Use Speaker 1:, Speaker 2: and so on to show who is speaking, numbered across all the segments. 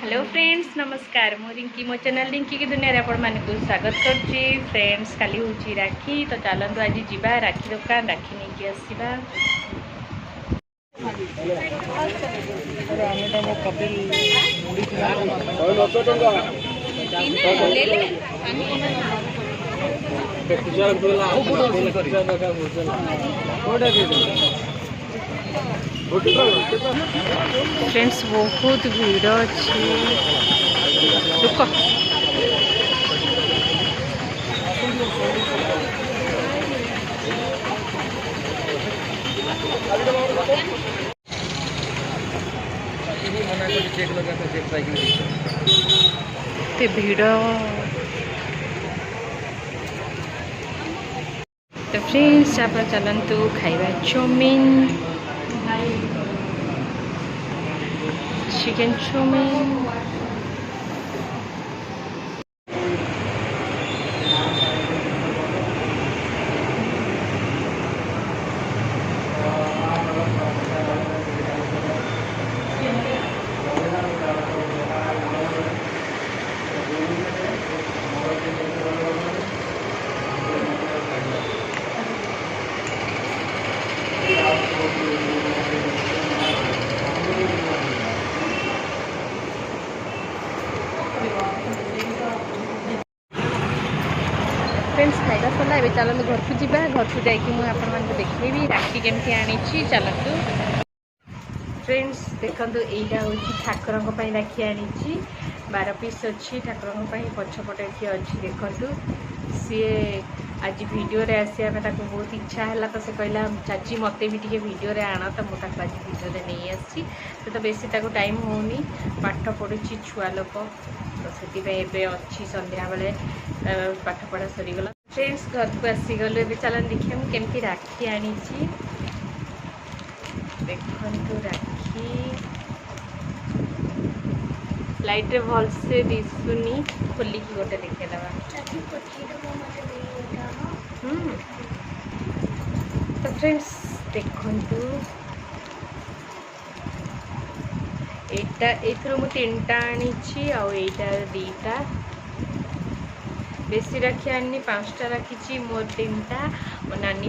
Speaker 1: Hello friends नमस्कार मो रिंकी मो चैनल रिंकी की दुनिया आपण मानक स्वागत करछि। फ्रेंड्स काली होची राखी तो चलतु आज जीवा राखी दुकान राखी नहीं कि आसवा। फ्रेंड्स बहुत भीड़ अच्छी दुख भीड़। तो फ्रेंड्स आप चलतु खाइबा चाउमीन चिकन चाउमीन। फ्रेंड्स खाइबा सरला ए चलते घर को जी घर को जाकि देखी राखी केमती आनी चलतु। फ्रेंड्स देखो यहीटा हूँ ठाकुर राखी आनी 12 पीस अच्छी ठाकुर पछपटे किए अच्छी देखु सी आज वीडियो रे आसिया बहुत इच्छा है तो से कहला चाची मत भी टे वीडियो रे आना तो मुझे आज वीडियो रे नहीं आसी तो बेसी टाइम होनी पाठ पढ़ी छुआ लोक तो से अच्छी संध्या बेले पाठ पढ़ा सरीगला। फ्रेंड्स घर को आसीगलु ए चलन देखिए मुझे केमती राखी आनी देखु राखी लाइट रे भल से दिसुनी खोलिकी गोटे देखेदवा। तो फ्रेंड्स देखु एथर मु 3टा आनी आईटा 2टा बेसी राखी आनी 5टा रखी मोर 3टा मो नानी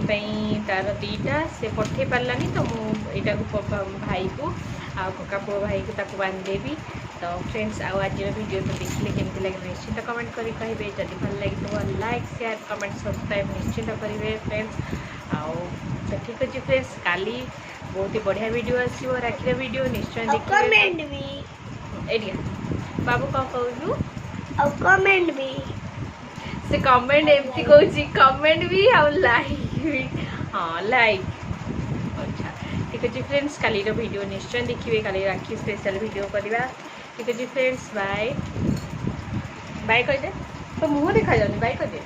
Speaker 1: तार 2टा से पठे पारानी तो मुझा भाई को आ कका पुओ भाई को ताको बांधेबी। तो फ्रेंड्स आज वीडियो तो देखिले केमती लगे निश्चित कमेंट करी कहिबे जदि भल लगे तो लाइक शेयर कमेंट सब्सक्राइब निश्चित करेंगे फ्रेंड्स। आउ तो ठीक अच्छे फ्रेंड्स काली बहुत ही बढ़िया वीडियो आसो राखी वीडियो निश्चय देखिए। बाबू कौन कहू
Speaker 2: कमेंट भी
Speaker 1: से कमेंट एमती कहूँ कमेंट भी आ लाइक भी हाँ लाइक। अच्छा ठीक अच्छे फ्रेंड्स काली वीडियो निश्चय देखिए काली राखी स्पेशल वीडियो करवा। ठीक अच्छे फ्रेंड्स बाय बाय कह दे तो मुँह देखा जाऊनी बाय कह दे।